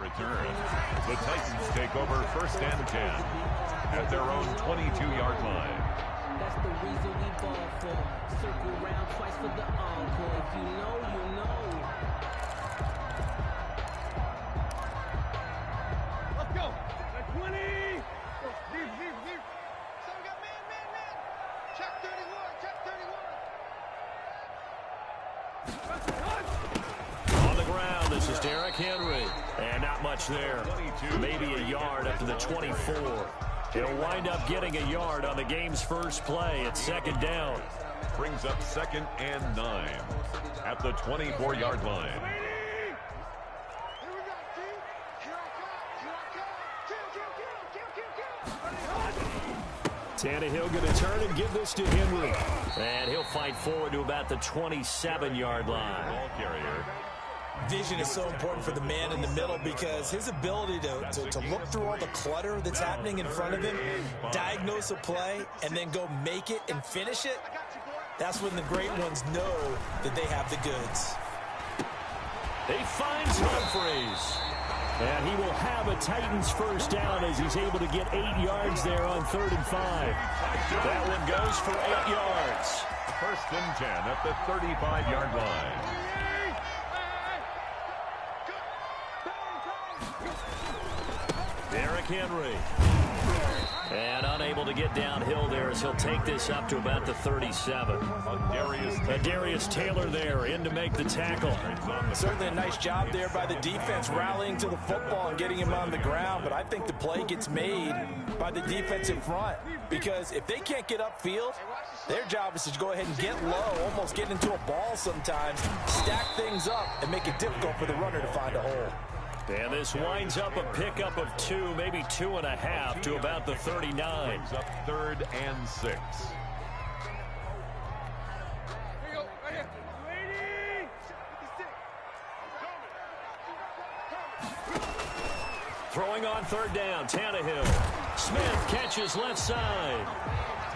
return. The Titans take over 1st and 10 at their own 22-yard line. That's the reason we ball for. Circle round twice for the encore. If you know, you know. Let's go. 20. Deep. So we got man. Check 31. On the ground, this is Derrick Henry. And not much there. Maybe a yard up to the 24. He'll wind up getting a yard on the game's first play at 2nd down. Brings up 2nd and 9 at the 24-yard line. Tannehill going to turn and give this to Henry. And he'll fight forward to about the 27-yard line. Ball carrier. Vision is so important for the man in the middle because his ability to look through all the clutter that's happening in front of him, diagnose a play, and then go make it and finish it, that's when the great ones know that they have the goods. He finds Humphreys. And he will have a Titans first down as he's able to get 8 yards there on 3rd and 5. That one goes for 8 yards. 1st and 10 at the 35-yard line. Derrick Henry. And unable to get downhill there as he'll take this up to about the 37. Darius Taylor there in to make the tackle. Certainly a nice job there by the defense rallying to the football and getting him on the ground. But I think the play gets made by the defensive front because if they can't get upfield, their job is to go ahead and get low, almost get into a ball sometimes, stack things up, and make it difficult for the runner to find a hole. And this winds up a pickup of 2, maybe 2.5 to about the 39. Brings up 3rd and 6. Throwing on 3rd down, Tannehill. Smith catches left side.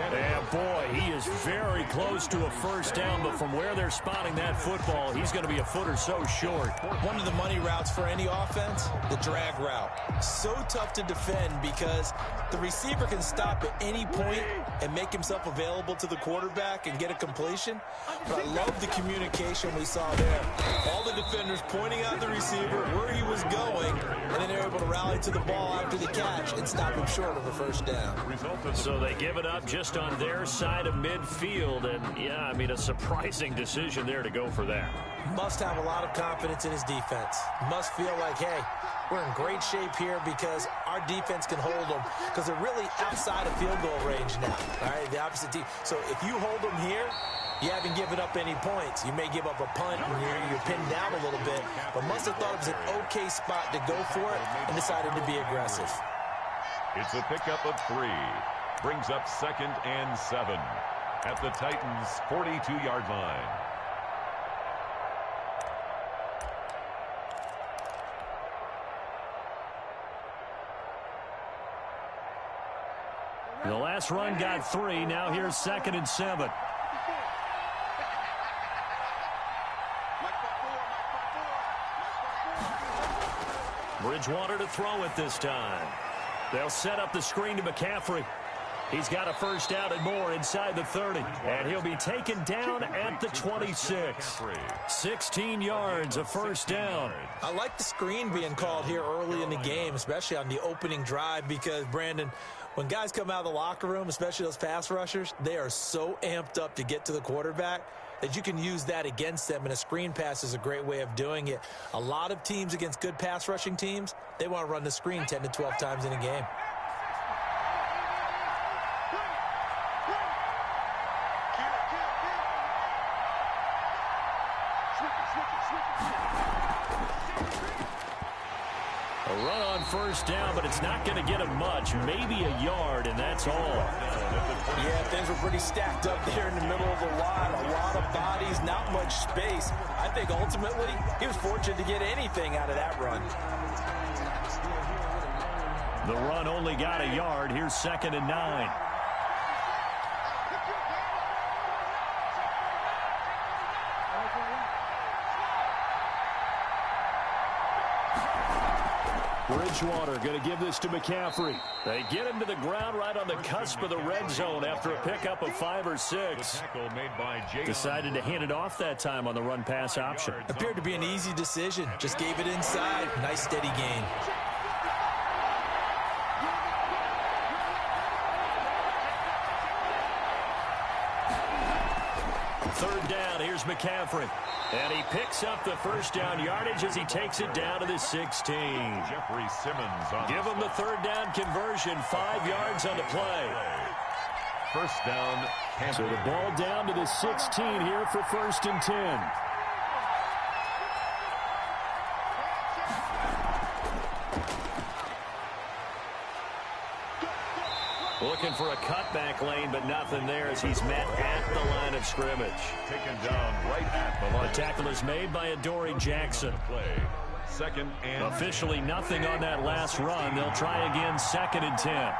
And boy, he is very close to a first down, but from where they're spotting that football, he's going to be a foot or so short. One of the money routes for any offense, the drag route. So tough to defend because the receiver can stop at any point and make himself available to the quarterback and get a completion. But I love the communication we saw there. All the defenders pointing out the receiver, where he was going, and then they're able to rally to the ball after the catch and stop him short of a first down. So they give it up just on their side of midfield, and yeah, I mean, a surprising decision there to go for that. Must have a lot of confidence in his defense. Must feel like, hey, we're in great shape here because our defense can hold them because they're really outside of field goal range now, all right, the opposite team. So if you hold them here, you haven't given up any points. You may give up a punt and you're pinned down a little bit, but must have thought it was an okay spot to go for it and decided to be aggressive. It's a pickup of 3. Brings up 2nd and 7 at the Titans' 42-yard line. The last run got 3. Now here's 2nd and 7. Bridgewater to throw it this time. They'll set up the screen to McCaffrey. He's got a first down and more inside the 30. And he'll be taken down at the 26. 16 yards, a first down. I like the screen being called here early in the game, especially on the opening drive, because, Brandon, when guys come out of the locker room, especially those pass rushers, they are so amped up to get to the quarterback that you can use that against them, and a screen pass is a great way of doing it. A lot of teams against good pass rushing teams, they want to run the screen 10 to 12 times in a game. A run on first down, but it's not going to get him much. Maybe a yard, and that's all. Yeah, things were pretty stacked up there in the middle of the line. A lot of bodies, not much space. I think ultimately he was fortunate to get anything out of that run. The run only got a yard. Here's 2nd and 9. Bridgewater going to give this to McCaffrey. They get him to the ground right on the cusp of the red zone after a pickup of 5 or 6. Decided to hand it off that time on the run-pass option. Appeared to be an easy decision. Just gave it inside. Nice steady gain. Third down, here's McCaffrey. And he picks up the first down yardage as he takes it down to the 16. Jeffrey Simmons on Give him the third down conversion, 5 yards on the play. First down. So the ball down to the 16 here for 1st and 10. Looking for a cutback lane, but nothing there as he's met at the line of scrimmage. Taken down right at the line. The tackle is made by Adoree Jackson. Play. Second and Officially nothing on that last run. They'll try again 2nd and 10.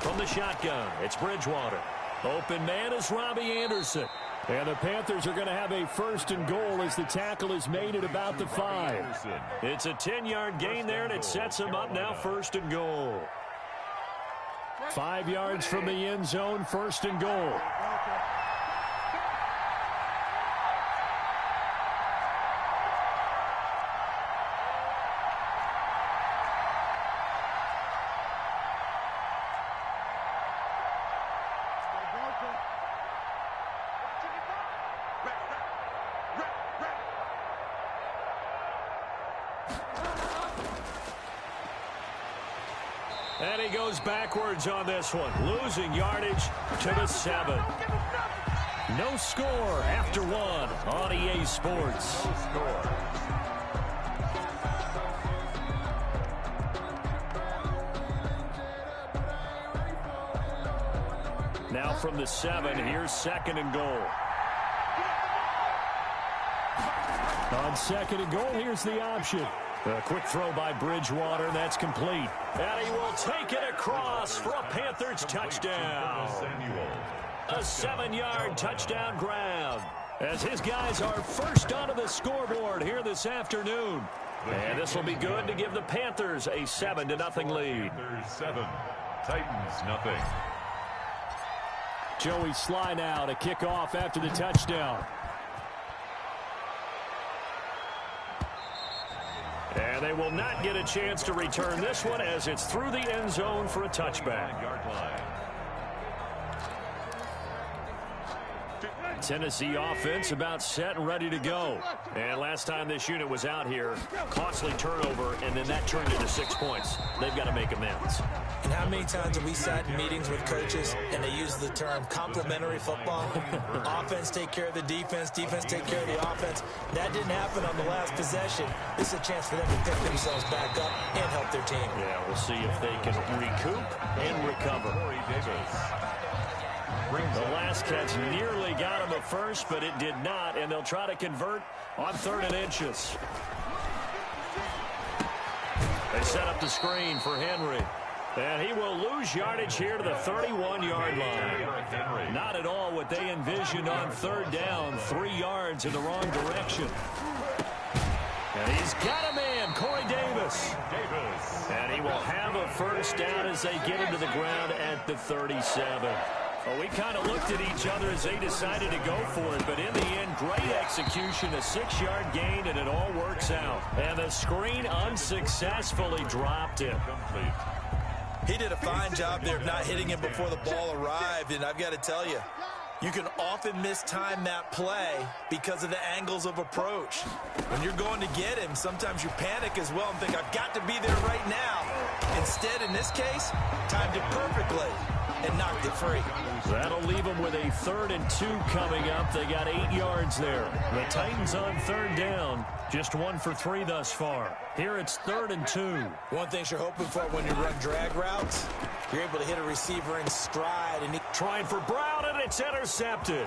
From the shotgun, it's Bridgewater. Open man is Robbie Anderson. And the Panthers are going to have a 1st and goal as the tackle is made at about the 5. It's a 10-yard gain there, and it sets them up now 1st and goal. 5 yards from the end zone, 1st and goal. And he goes backwards on this one, losing yardage to the 7. No score after 1 on EA Sports. no score. Now from the 7, here's 2nd and goal. On 2nd and goal, here's the option. A quick throw by Bridgewater, that's complete. And he will take it across for a Panthers touchdown. A 7-yard touchdown grab as his guys are first onto the scoreboard here this afternoon. And this will be good to give the Panthers a 7-0 lead. Panthers 7, Titans nothing. Joey Sly now to kick off after the touchdown. And they will not get a chance to return this one as it's through the end zone for a touchback. Tennessee offense about set and ready to go. And last time this unit was out here, costly turnover, and then that turned into 6 points. They've got to make amends. And how many times have we sat in meetings with coaches and they use the term complementary football? Offense take care of the defense, defense take care of the offense. That didn't happen on the last possession. This is a chance for them to pick themselves back up and help their team. Yeah, we'll see if they can recoup and recover. The last catch nearly got him at first, but it did not, and they'll try to convert on 3rd and inches. They set up the screen for Henry. And he will lose yardage here to the 31-yard line. Not at all what they envisioned on 3rd down. 3 yards in the wrong direction. And he's got a man, Corey Davis. And he will have a 1st down as they get him to the ground at the 37. Well, we kind of looked at each other as they decided to go for it, but in the end, great execution, a 6-yard gain, and it all works out. And the screen unsuccessfully dropped him. He did a fine job there of not hitting him before the ball arrived, and I've got to tell you, you can often mistime that play because of the angles of approach. When you're going to get him, sometimes you panic as well and think, I've got to be there right now. Instead, in this case, timed it perfectly and knocked it free. That'll leave them with a 3rd and 2 coming up. They got 8 yards there. The Titans on 3rd down. Just 1 for 3 thus far. Here it's 3rd and 2. One thing you're hoping for when you run drag routes, you're able to hit a receiver in stride. And trying for Brown, and it's intercepted.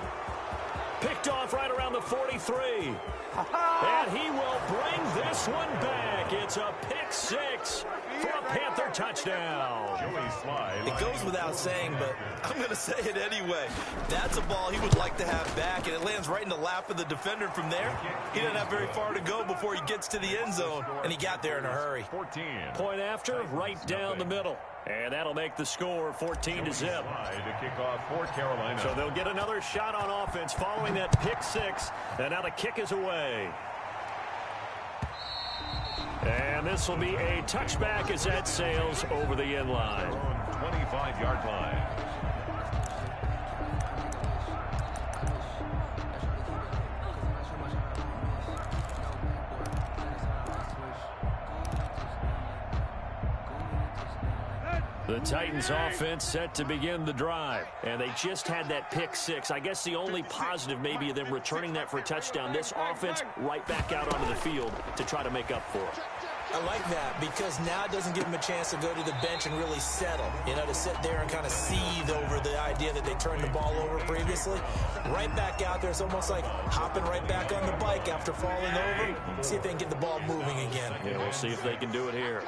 Picked off right around the 43. And he will bring this one back. It's a pick six for a Panther touchdown. It goes without saying, but I'm going to say it anyway. That's a ball he would like to have back, and it lands right in the lap of the defender from there. He didn't have very far to go before he gets to the end zone, and he got there in a hurry. Point after, right down the middle. And that'll make the score 14-0. To kick off for Carolina. So they'll get another shot on offense following that pick six. And now the kick is away. And this will be a touchback as that sails over the end line. 25-yard line. The Titans offense set to begin the drive, and they just had that pick six. I guess the only positive maybe of them returning that for a touchdown. This offense right back out onto the field to try to make up for it. I like that because now it doesn't give them a chance to go to the bench and really settle, to sit there and kind of seethe over the idea that they turned the ball over previously. Right back out there, it's almost like hopping right back on the bike after falling over. See if they can get the ball moving again. Yeah, we'll see if they can do it here.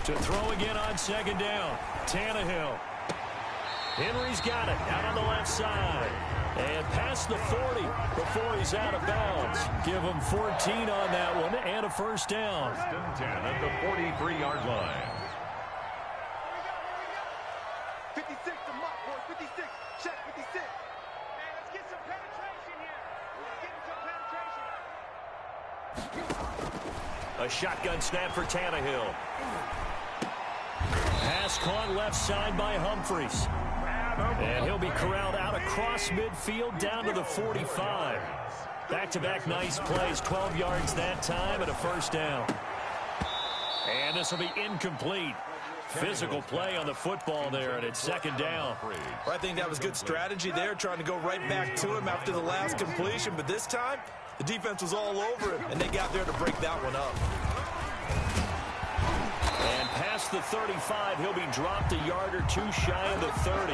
To throw again on second down, Tannehill. Henry's got it out on the left side. And past the 40 before he's out of bounds. Give him 14 on that one and a first down. First and 10 at the 43-yard line. 56 to Mark, boy. 56. Check 56. Hey, let's get some penetration here. Let's get some penetration. A shotgun snap for Tannehill. Pass caught left side by Humphries. And he'll be corralled out across midfield down to the 45. Back-to-back nice plays, 12 yards that time and a first down. And this will be incomplete. Physical play on the football there, and it's second down. I think that was good strategy there, trying to go right back to him after the last completion. But this time, the defense was all over him, and they got there to break that one up. And past the 35, he'll be dropped a yard or two shy of the 30.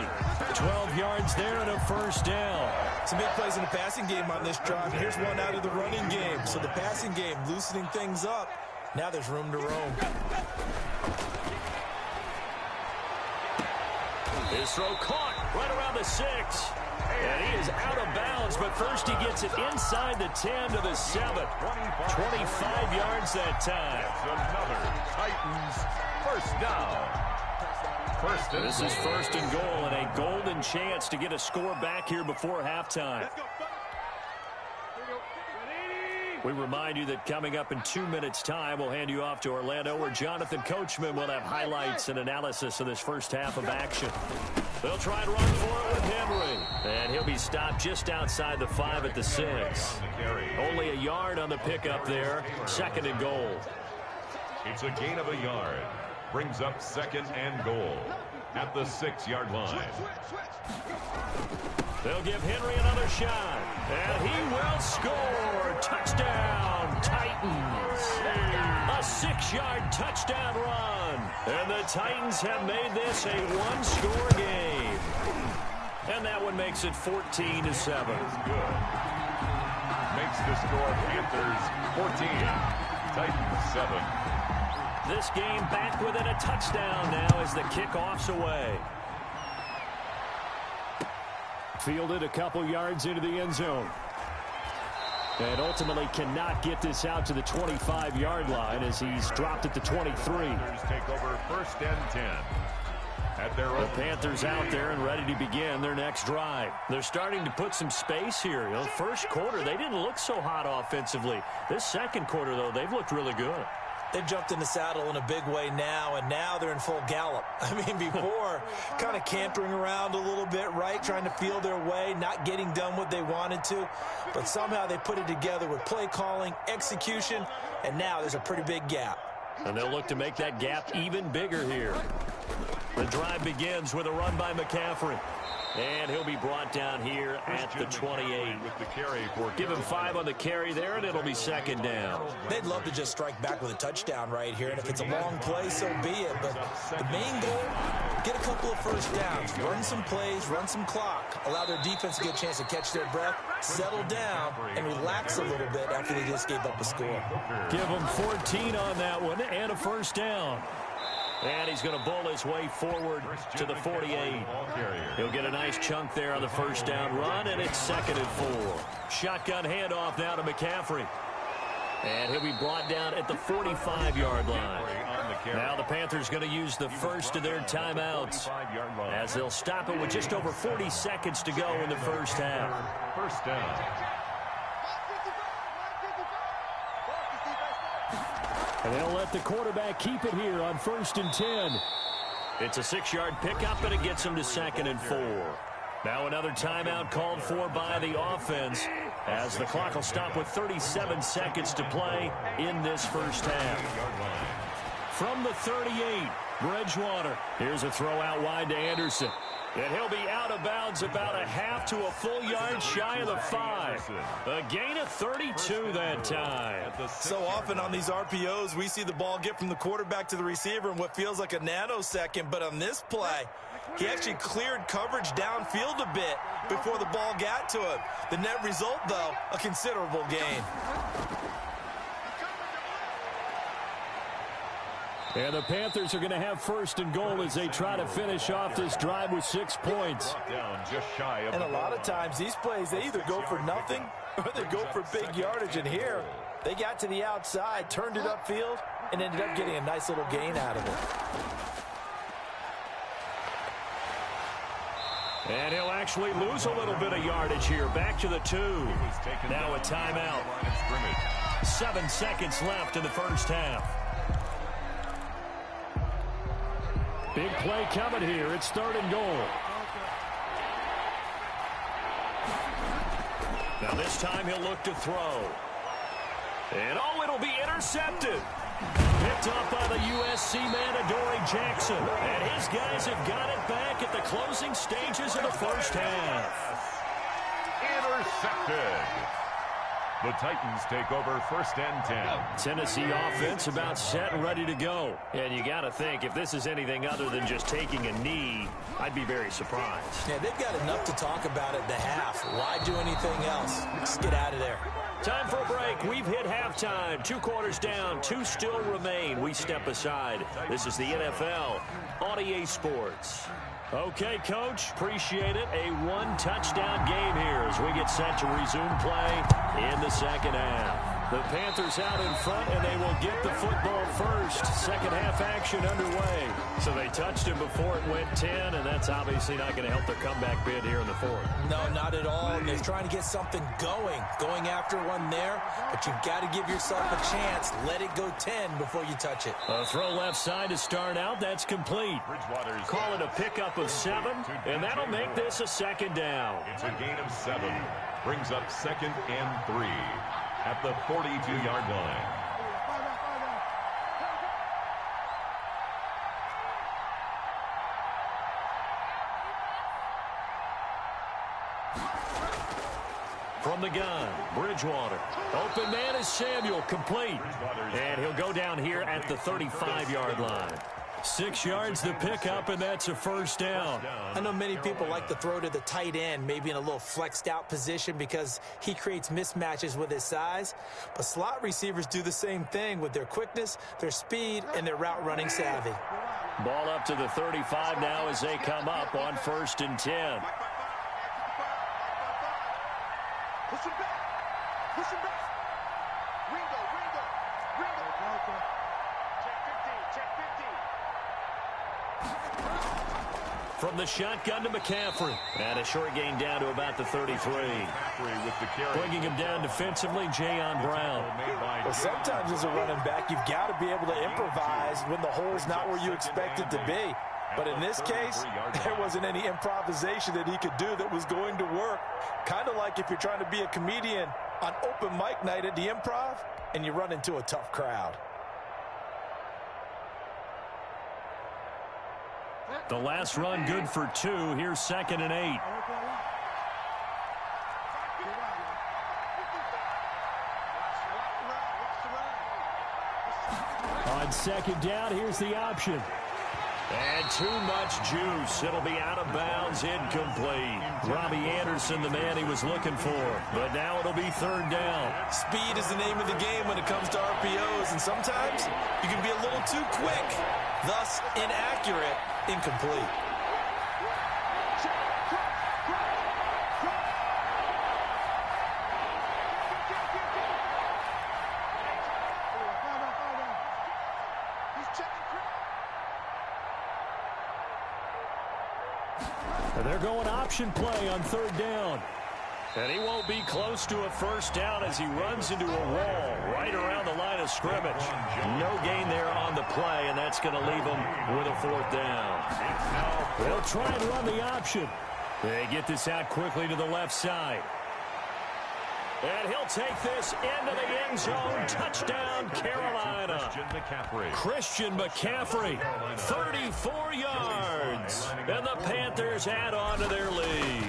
12 yards there and a first down. Some big plays in the passing game on this drive. Here's one out of the running game. So the passing game loosening things up. Now there's room to roam. His throw caught right around the 6. And he is out of bounds, but first he gets it inside the 10 to the 7. 25 yards that time. Another Titans first down. This is first and goal, and a golden chance to get a score back here before halftime. We remind you that coming up in 2 minutes' time, we'll hand you off to Orlando, where Jonathan Coachman will have highlights and analysis of this first half of action. They'll try and run for it with Henry. And he'll be stopped just outside the 5 at the 6. Only a yard on the pickup there. Second and goal. It's a gain of a yard. Brings up second and goal at the 6-yard line. They'll give Henry another shot. And he will score. Touchdown, Titans. A 6-yard touchdown run. And the Titans have made this a one-score game. And that one makes it 14-7. Good. Makes the score Panthers 14, Titans 7. This game back within a touchdown now as the kickoff's away. Fielded a couple yards into the end zone. And ultimately cannot get this out to the 25-yard line as he's dropped at the 23. Take over first and 10. The Panthers out there and ready to begin their next drive. They're starting to put some space here. First quarter, they didn't look so hot offensively. This second quarter, though, they've looked really good. They've jumped in the saddle in a big way now, and now they're in full gallop. I mean, before, kind of cantering around a little bit, right, trying to feel their way, not getting done what they wanted to. But somehow they put it together with play calling, execution, and now there's a pretty big gap. And they'll look to make that gap even bigger here. The drive begins with a run by McCaffrey. And he'll be brought down here at the 28. Give him 5 on the carry there, and it'll be second down. They'd love to just strike back with a touchdown right here, and if it's a long play, so be it. But the main goal, get a couple of first downs, run some plays, run some clock, allow their defense to get a chance to catch their breath, settle down, and relax a little bit after they just gave up a score. Give them 14 on that one and a first down. And he's going to bull his way forward to the 48. He'll get a nice chunk there on the first down run, and it's 2nd and 4. Shotgun handoff now to McCaffrey. And he'll be brought down at the 45-yard line. Now the Panthers going to use the first of their timeouts as they'll stop it with just over 40 seconds to go in the first half. First down. And they'll let the quarterback keep it here on 1st and 10. It's a 6-yard pickup, and it gets him to 2nd and 4. Now another timeout called for by the offense as the clock will stop with 37 seconds to play in this first half. From the 38, Bridgewater. Here's a throw out wide to Anderson. And he'll be out of bounds about a half to a full yard shy of the 5. A gain of 32 that time. So often on these RPOs, we see the ball get from the quarterback to the receiver in what feels like a nanosecond. But on this play, he actually cleared coverage downfield a bit before the ball got to him. The net result, though, a considerable gain. And the Panthers are going to have 1st and goal as they try to finish off this drive with 6 points. And a lot of times these plays, they either go for nothing or they go for big yardage. And here, they got to the outside, turned it upfield, and ended up getting a nice little gain out of it. And he'll actually lose a little bit of yardage here. Back to the 2. Now a timeout. 7 seconds left in the first half. Big play coming here. It's 3rd and goal. Now this time he'll look to throw. And oh, it'll be intercepted. Picked up by the USC man, Adoree Jackson. And his guys have got it back at the closing stages of the first half. Intercepted. The Titans take over 1st and 10. Tennessee offense about set and ready to go. And you got to think, if this is anything other than just taking a knee, I'd be very surprised. Yeah, they've got enough to talk about at the half. Why do anything else? Let's get out of there. Time for a break. We've hit halftime. 2 quarters down. 2 still remain. We step aside. This is the NFL on EA Sports. Okay, Coach, appreciate it. A 1-touchdown game here as we get set to resume play in the second half. The Panthers out in front, and they will get the football first. Second half action underway. So they touched him before it went 10, and that's obviously not going to help their comeback bid here in the 4th. No, not at all. And they're trying to get something going after one there, but you've got to give yourself a chance. Let it go 10 before you touch it. A throw left side to start out. That's complete. Call it a pickup of 7, and that'll make this a 2nd down. It's a gain of 7. Brings up 2nd and 3 at the 42-yard line. From the gun, Bridgewater. Open man is Samuel, complete. And he'll go down here at the 35-yard line. 6 yards the pickup, and that's a first down. I know many people like to throw to the tight end, maybe in a little flexed out position because he creates mismatches with his size. But slot receivers do the same thing with their quickness, their speed, and their route running savvy. Ball up to the 35 now as they come up on 1st and 10. Push him back. Push him back. Ringo. Check 15. From the shotgun to McCaffrey. And a short gain down to about the 33. Bringing him down defensively, Jayon Brown. Well, sometimes as a running back, you've got to be able to improvise when the hole's not where you expect it to be. But in this case, there wasn't any improvisation that he could do that was going to work. Kind of like if you're trying to be a comedian on open mic night at the Improv and you run into a tough crowd. The last run good for 2. Here's 2nd and 8. On 2nd down, here's the option. And too much juice. It'll be out of bounds, incomplete. Robbie Anderson, the man he was looking for. But now it'll be third down. Speed is the name of the game when it comes to RPOs, and sometimes you can be a little too quick, thus inaccurate, incomplete. And they're going option play on third down. And he won't be close to a first down as he runs into a wall right around the line of scrimmage. No gain there on the play, and that's going to leave him with a fourth down. They'll try and run the option. They get this out quickly to the left side. And he'll take this into the end zone. Touchdown, Carolina. Christian McCaffrey, 34 yards. And the Panthers add on to their lead.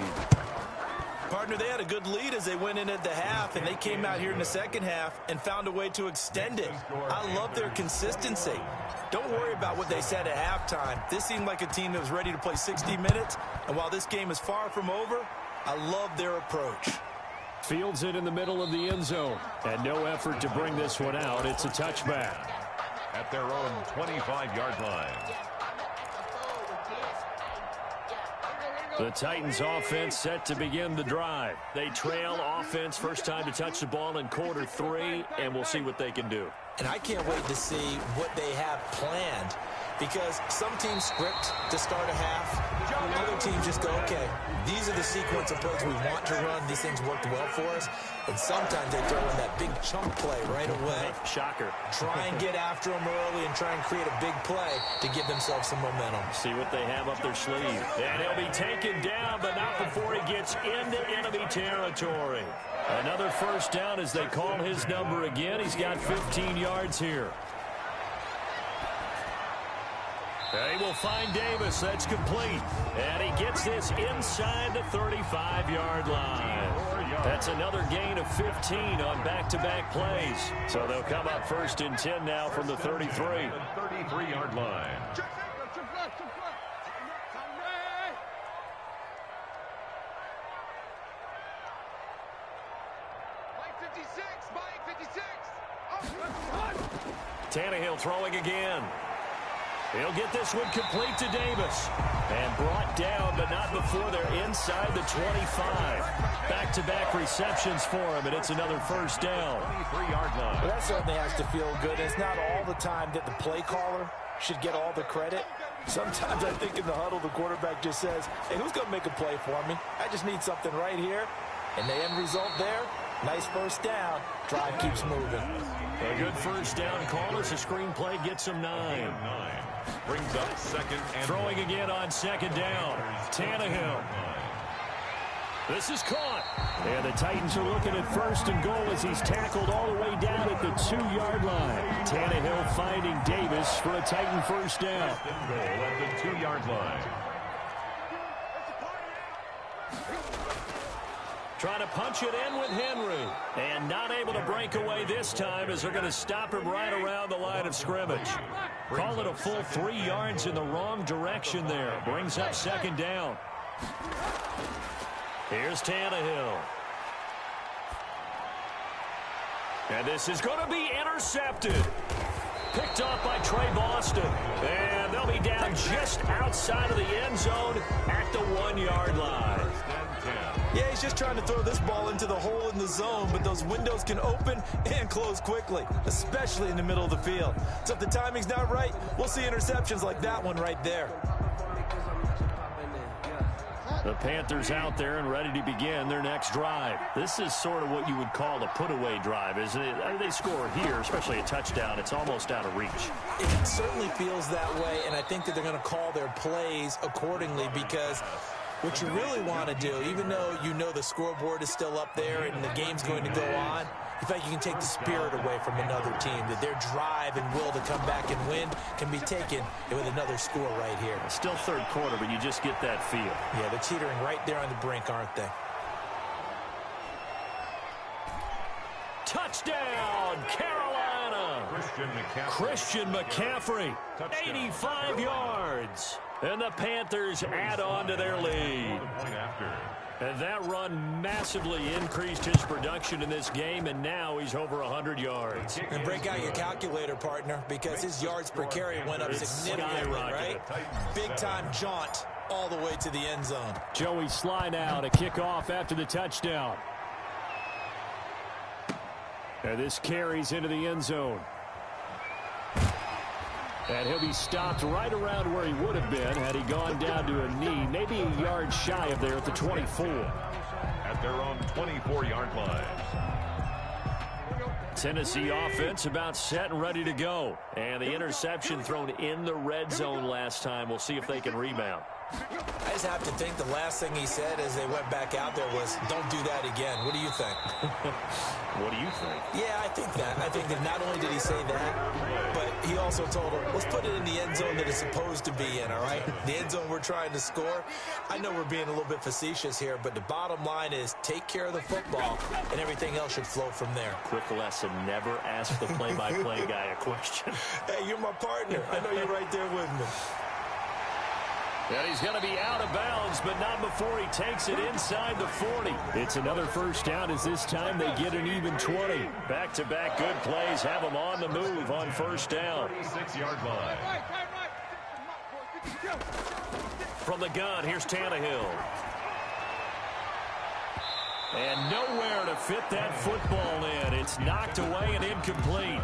Partner, they had a good lead as they went in at the half, and they came out here in the second half and found a way to extend it. I love their consistency. Don't worry about what they said at halftime. This seemed like a team that was ready to play 60 minutes, and while this game is far from over, I love their approach. Fields it in the middle of the end zone, and no effort to bring this one out. It's a touchback. At their own 25-yard line. The Titans offense set to begin the drive. They trail offense, first time to touch the ball in quarter 3, and we'll see what they can do. And I can't wait to see what they have planned, because some teams script to start a half. Other teams just go, okay, these are the sequence of plays we want to run. These things worked well for us. And sometimes they throw in that big chunk play right away. Shocker. Try and get after them early and try and create a big play to give themselves some momentum. See what they have up their sleeve. And he'll be taken down, but not before he gets into enemy territory. Another first down as they call his number again. He's got 15 yards here. They will find Davis. That's complete. And he gets this inside the 35-yard line. That's another gain of 15 on back-to-back plays. So they'll come up first and 10 now from the 33. 33-yard line. Tannehill throwing again. He'll get this one complete to Davis. And brought down, but not before they're inside the 25. Back-to-back receptions for him, and it's another first down. 23-yard line. Well, that certainly has to feel good. It's not all the time that the play caller should get all the credit. Sometimes I think in the huddle, the quarterback just says, hey, who's going to make a play for me? I just need something right here. And the end result there, nice first down. Drive keeps moving. A good first down call as the screenplay gets him 9. Brings up second and throwing again on second down. Tannehill. This is caught. And the Titans are looking at first and goal as he's tackled all the way down at the 2-yard line. Tannehill finding Davis for a Titan first down. goal at the 2-yard line. Trying to punch it in with Henry. And not able to break away this time as they're going to stop him right around the line of scrimmage. Call it a full 3 yards in the wrong direction there. Brings up second down. Here's Tannehill. And this is going to be intercepted. Picked off by Trey Boston. And they'll be down just outside of the end zone at the 1-yard line. Yeah, he's just trying to throw this ball into the hole in the zone, but those windows can open and close quickly, especially in the middle of the field. So if the timing's not right, we'll see interceptions like that one right there. The Panthers out there and ready to begin their next drive. This is sort of what you would call a put-away drive, isn't it? I mean, they score here, especially a touchdown. It's almost out of reach. It certainly feels that way, and I think that they're going to call their plays accordingly, because what you really want to do, even though you know the scoreboard is still up there and the game's going to go on, in fact, you can take the spirit away from another team, that their drive and will to come back and win can be taken with another score right here. Still third quarter, but you just get that feel. Yeah, they're teetering right there on the brink, aren't they? Touchdown, Carolina! Christian McCaffrey, 85 yards. And the Panthers add on to their lead. And that run massively increased his production in this game, and now he's over 100 yards. And break out your calculator, partner, because his yards per carry went up significantly, right? Big-time jaunt all the way to the end zone. Joey Sly now to kick off after the touchdown. And this carries into the end zone. And he'll be stopped right around where he would have been had he gone down to a knee, maybe a yard shy of there at the 24. At their own 24-yard line. Tennessee offense about set and ready to go. And the interception thrown in the red zone last time. We'll see if they can rebound. I just have to think the last thing he said as they went back out there was, don't do that again. What do you think? What do you think? Yeah, I think that. I think that not only did he say that, but he also told him, let's put it in the end zone that it's supposed to be in, all right? The end zone we're trying to score. I know we're being a little bit facetious here, but the bottom line is take care of the football, and everything else should flow from there. Quick lesson, never ask the play-by-play guy a question. Hey, you're my partner. I know you're right there with me. And he's going to be out of bounds, but not before he takes it inside the 40. It's another first down as this time they get an even 20. Back-to-back good plays have them on the move on first down. 36-yard line. From the gun, here's Tannehill. And nowhere to fit that football in. It's knocked away and incomplete.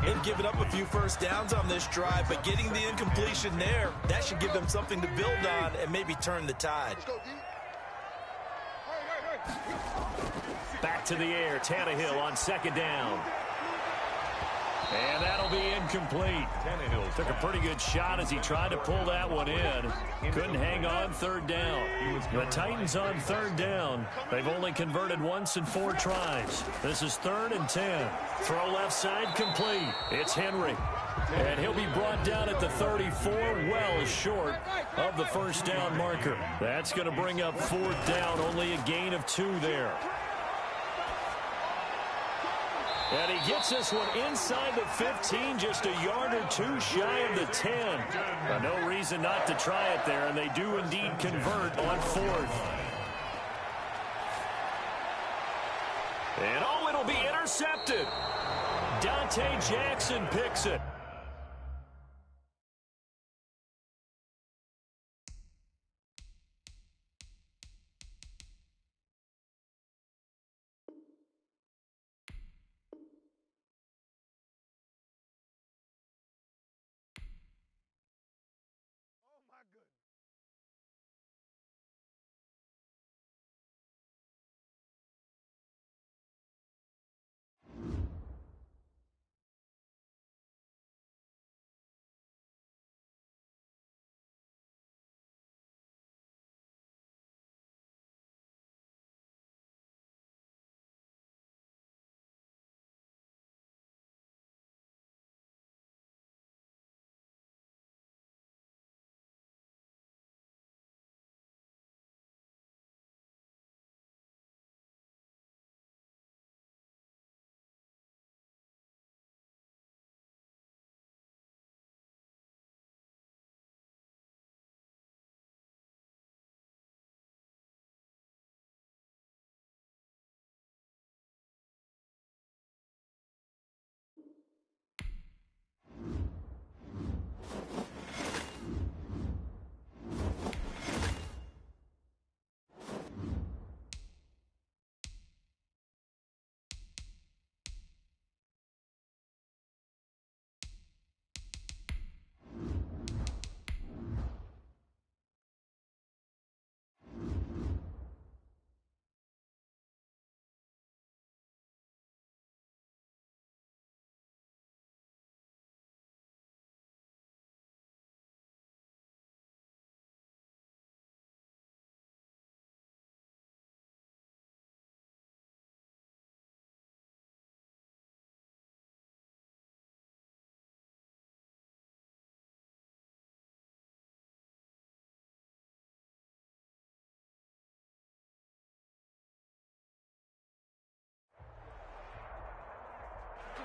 They've given up a few first downs on this drive, but getting the incompletion there, that should give them something to build on and maybe turn the tide. Back to the air, Tannehill on second down. And that'll be incomplete. Tannehill took a pretty good shot as he tried to pull that one in. Couldn't hang on third down. The Titans on third down. They've only converted once in 4 tries. This is 3rd and 10. Throw left side complete. It's Henry. And he'll be brought down at the 34, well short of the first down marker. That's going to bring up 4th down, only a gain of 2 there. And he gets this one inside the 15, just a yard or 2 shy of the 10. No reason not to try it there, and they do indeed convert on 4th. And oh, it'll be intercepted. Dante Jackson picks it.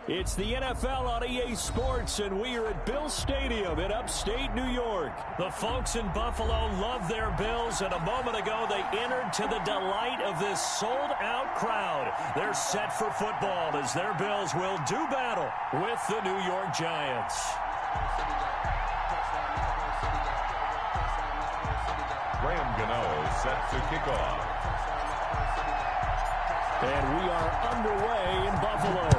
It's the NFL on EA Sports, and we are at Bill Stadium in upstate New York. The folks in Buffalo love their Bills, and a moment ago they entered to the delight of this sold-out crowd. They're set for football as their Bills will do battle with the New York Giants. Graham Gano set to kick off. And we are underway in Buffalo.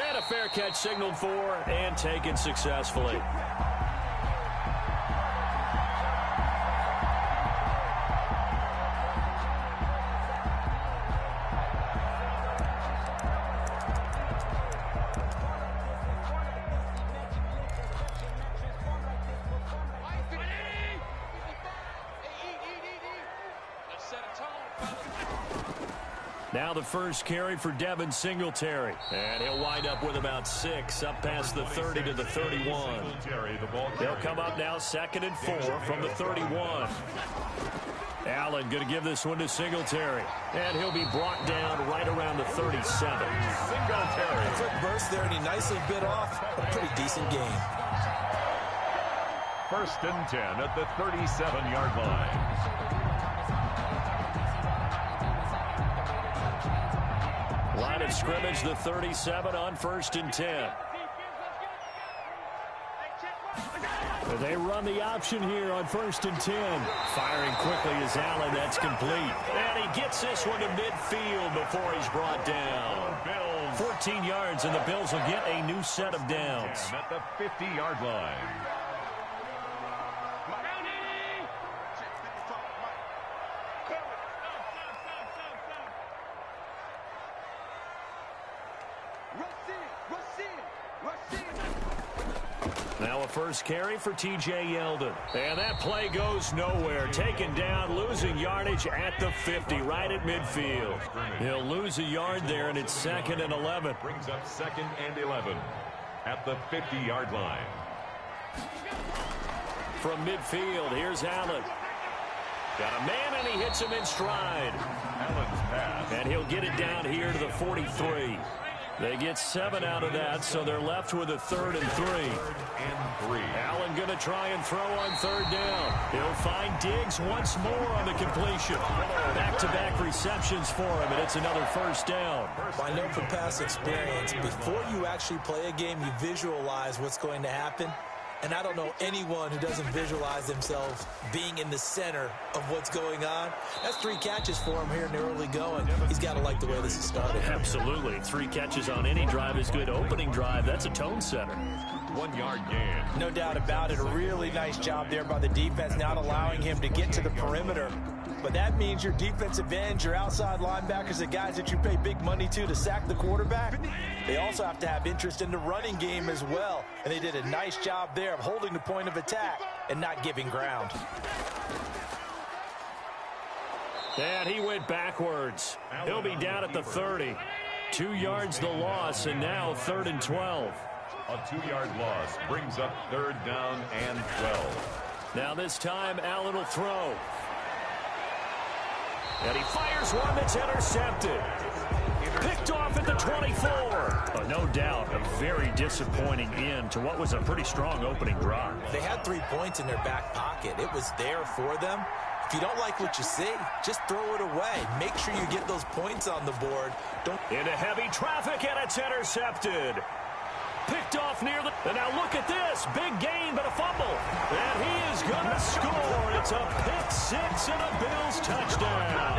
And a fair catch signaled for and taken successfully. Now the first carry for Devin Singletary. And he'll wind up with about 6, up past the 30 to the 31. They'll come up now 2nd and 4 from the 31. Allen going to give this one to Singletary. And he'll be brought down right around the 37. Singletary. A quick burst there, and he nicely bit off a pretty decent gain. 1st and 10 at the 37-yard line. Line of scrimmage, the 37 on 1st and 10. They run the option here on 1st and 10. Firing quickly is Allen. That's complete. And he gets this one to midfield before he's brought down. 14 yards, and the Bills will get a new set of downs. At the 50-yard line. Now a first carry for T.J. Yeldon. And that play goes nowhere. Taken down, losing yardage at the 50, right at midfield. He'll lose a yard there, and it's 2nd and 11. Brings up 2nd and 11 at the 50-yard line. From midfield, here's Allen. Got a man, and he hits him in stride. Allen's pass. And he'll get it down here to the 43. They get 7 out of that, so they're left with a 3rd and 3. 3rd and 3. Allen going to try and throw on 3rd down. He'll find Diggs once more on the completion. Back-to-back receptions for him, and it's another 1st down. I know from past experience, before you actually play a game, you visualize what's going to happen. And I don't know anyone who doesn't visualize themselves being in the center of what's going on. That's 3 catches for him here in the early going. He's got to like the way this is started. Absolutely. 3 catches on any drive is good. Opening drive, that's a tone setter. 1-yard gain. No doubt about it. A really nice job there by the defense, not allowing him to get to the perimeter. But that means your defensive ends, your outside linebackers, the guys that you pay big money to sack the quarterback, they also have to have interest in the running game as well. And they did a nice job there of holding the point of attack and not giving ground. And he went backwards. He'll be down at the 30. 2 yards the loss, and now 3rd and 12. A 2-yard loss brings up 3rd down and 12. Now this time, Allen will throw. And he fires one that's intercepted. Picked off at the 24. No doubt, a very disappointing end to what was a pretty strong opening drive. They had 3 points in their back pocket. It was there for them. If you don't like what you see, just throw it away. Make sure you get those points on the board. Into heavy traffic, and it's intercepted. Picked off near the... And now look at this. Big gain, but a fumble. And he is going to score. It's a pick 6 and a Bills touchdown.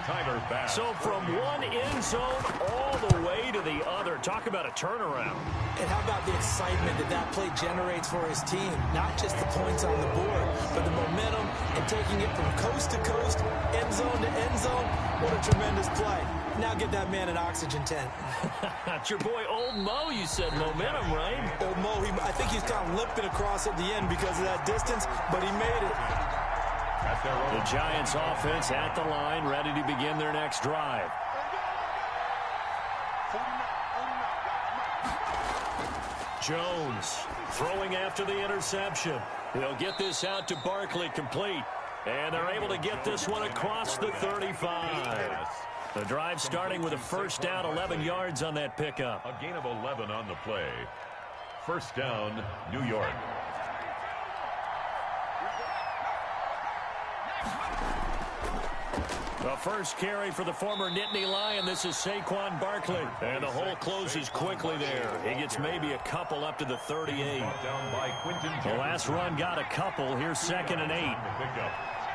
Tyler Bass. So from one end zone all the way to the other. Talk about a turnaround. And how about the excitement that play generates for his team? Not just the points on the board, but the momentum and taking it from coast to coast, end zone to end zone. What a tremendous play. Now get that man an oxygen tent. It's your boy Old Mo, you said. Momentum, right? Old Mo, I think he's kind of limping across at the end because of that distance, but he made it. The Giants offense at the line, ready to begin their next drive. Jones throwing after the interception. He'll get this out to Barkley, complete. And they're able to get this one across the 35. The drive starting with a first down, 11 yards on that pickup. A gain of 11 on the play. First down, New York. The first carry for the former Nittany Lion. This is Saquon Barkley. And the hole closes quickly there. He gets maybe a couple up to the 38. The last run got a couple. Here's 2nd and 8.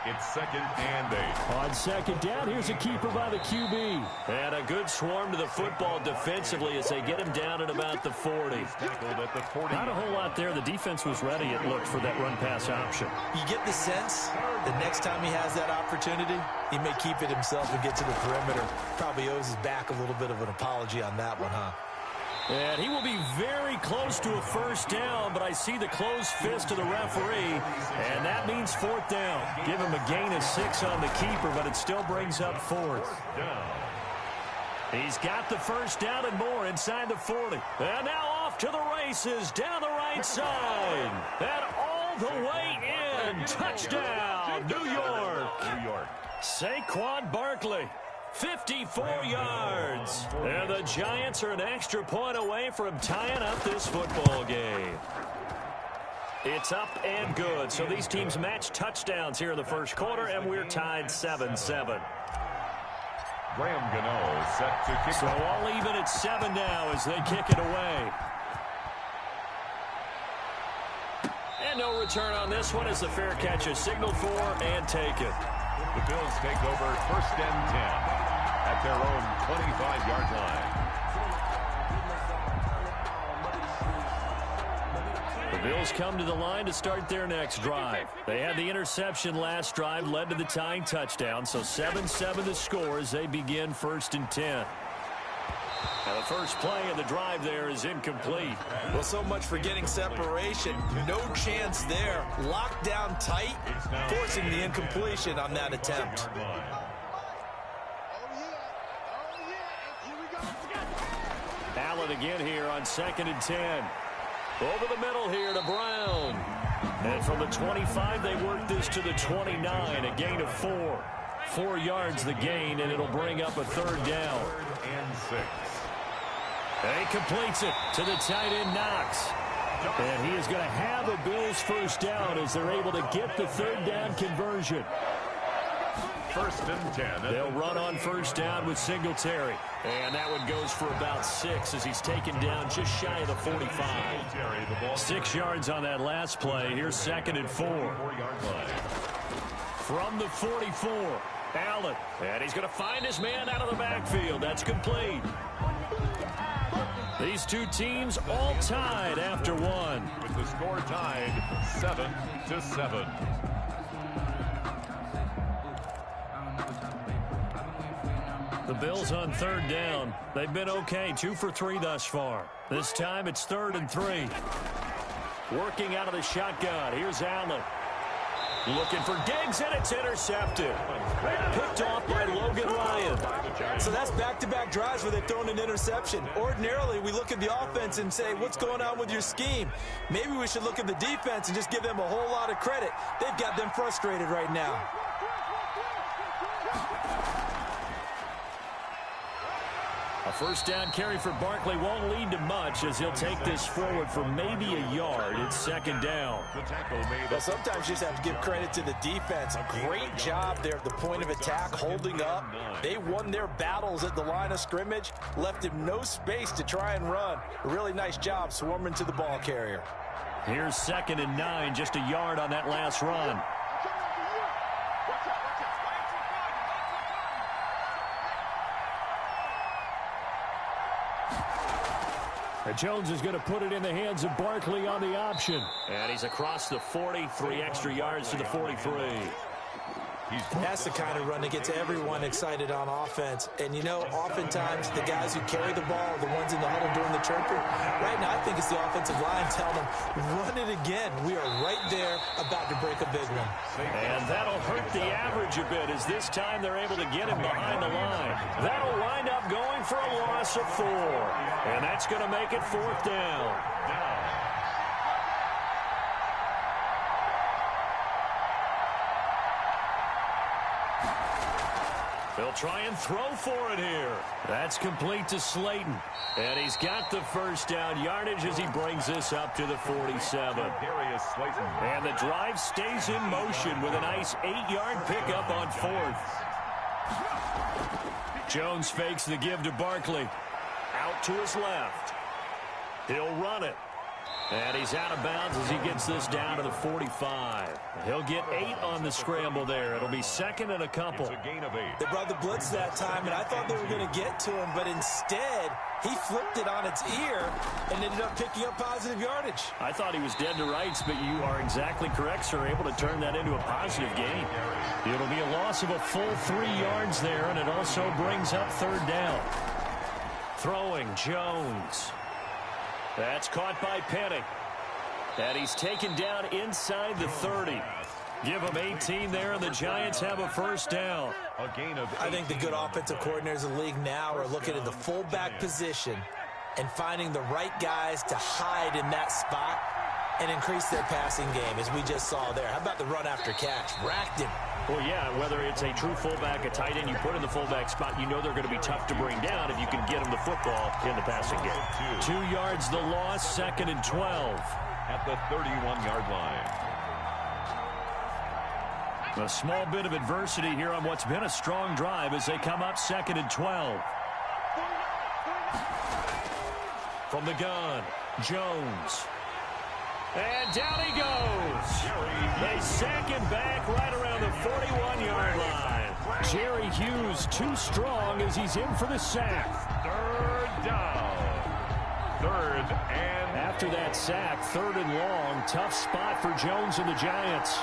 It's 2nd and 8. On 2nd down, here's a keeper by the QB. And a good swarm to the football defensively as they get him down at about the 40. Not a whole lot there. The defense was ready, it looked, for that run-pass option. You get the sense that next time he has that opportunity, he may keep it himself and get to the perimeter. Probably owes his back a little bit of an apology on that one, huh? And he will be very close to a first down, but I see the closed fist of the referee, and that means 4th down. Give him a gain of 6 on the keeper, but it still brings up 4th. He's got the first down and more inside the 40. And now off to the races down the right side. And all the way in. Touchdown, New York. Saquon Barkley. 54 yards. And the Giants are an extra point away from tying up this football game. It's up and good. So these teams match touchdowns here in the first quarter, and we're tied 7-7. Graham Gano set to kick. So all even at 7 now as they kick it away. And no return on this one as the fair catch is signaled for and taken. The Bills take over 1st and 10 at their own 25-yard line. The Bills come to the line to start their next drive. They had the interception last drive, led to the tying touchdown, so 7-7 the score as they begin 1st and 10. Now the first play of the drive there is incomplete. Well, so much for getting separation. No chance there. Locked down tight, forcing the incompletion on that attempt. Allen again here on 2nd and 10. Over the middle here to Brown. And from the 25, they work this to the 29, a gain of 4. 4 yards the gain, and it'll bring up a 3rd down. 3rd and 6. And he completes it to the tight end, Knox. And he is going to have a Bills first down as they're able to get the 3rd down conversion. 1st and 10. They'll run on first down with Singletary. And that one goes for about 6 as he's taken down just shy of the 45. 6 yards on that last play. Here's 2nd and 4. From the 44, Allen. And he's going to find his man out of the backfield. That's complete. These two teams all tied after one. With the score tied 7-7. The Bills on 3rd down. They've been okay, 2 for 3 thus far. This time it's 3rd and 3. Working out of the shotgun. Here's Allen. Looking for Diggs, and it's intercepted. Picked off by Logan Ryan. So that's back-to-back drives where they've thrown an interception. Ordinarily, we look at the offense and say, what's going on with your scheme? Maybe we should look at the defense and just give them a whole lot of credit. They've got them frustrated right now. A first down carry for Barkley won't lead to much as he'll take this forward for maybe a yard. It's 2nd down. Well, sometimes you just have to give credit to the defense. Great job there at the point of attack, holding up. They won their battles at the line of scrimmage, left him no space to try and run. A really nice job swarming to the ball carrier. Here's 2nd and 9, just a yard on that last run. Jones is going to put it in the hands of Barkley on the option. And he's across the 40, 3 extra yards to the 43. That's the kind of run that gets everyone excited on offense. And, you know, oftentimes the guys who carry the ball are the ones in the huddle doing the chirping. Right now, I think it's the offensive line telling them, run it again. We are right there about to break a big one. And that'll hurt the average a bit as this time they're able to get him behind the line. That'll wind up going for a loss of 4. And that's going to make it 4th down. They'll try and throw for it here. That's complete to Slayton. And he's got the first down yardage as he brings this up to the 47. And the drive stays in motion with a nice 8-yard pickup on 4th. Jones fakes the give to Barkley. Out to his left. He'll run it. And he's out of bounds as he gets this down to the 45. He'll get 8 on the scramble there. It'll be 2nd and a couple. It's a gain of 8. They brought the blitz that time, and I thought they were going to get to him, but instead he flipped it on its ear and ended up picking up positive yardage. I thought he was dead to rights, but you are exactly correct, sir. Able to turn that into a positive gain. It'll be a loss of a full 3 yards there, and it also brings up 3rd down. Throwing Jones. That's caught by Penny. And he's taken down inside the 30. Give him 18 there, and the Giants have a first down. A gain of 8. I think the good offensive coordinators in the league now are looking at the fullback position and finding the right guys to hide in that spot and increase their passing game, as we just saw there. How about the run after catch? Racked him. Well, yeah, whether it's a true fullback, a tight end, you put in the fullback spot, you know they're going to be tough to bring down if you can get them the football in the passing game. 2 yards the loss, 2nd and 12. At the 31-yard line. A small bit of adversity here on what's been a strong drive as they come up 2nd and 12. From the gun, Jones. And down he goes. They sack him back right around the 41-yard line. Jerry Hughes too strong as he's in for the sack. 3rd down. 3rd and... After that sack, 3rd and long. Tough spot for Jones and the Giants.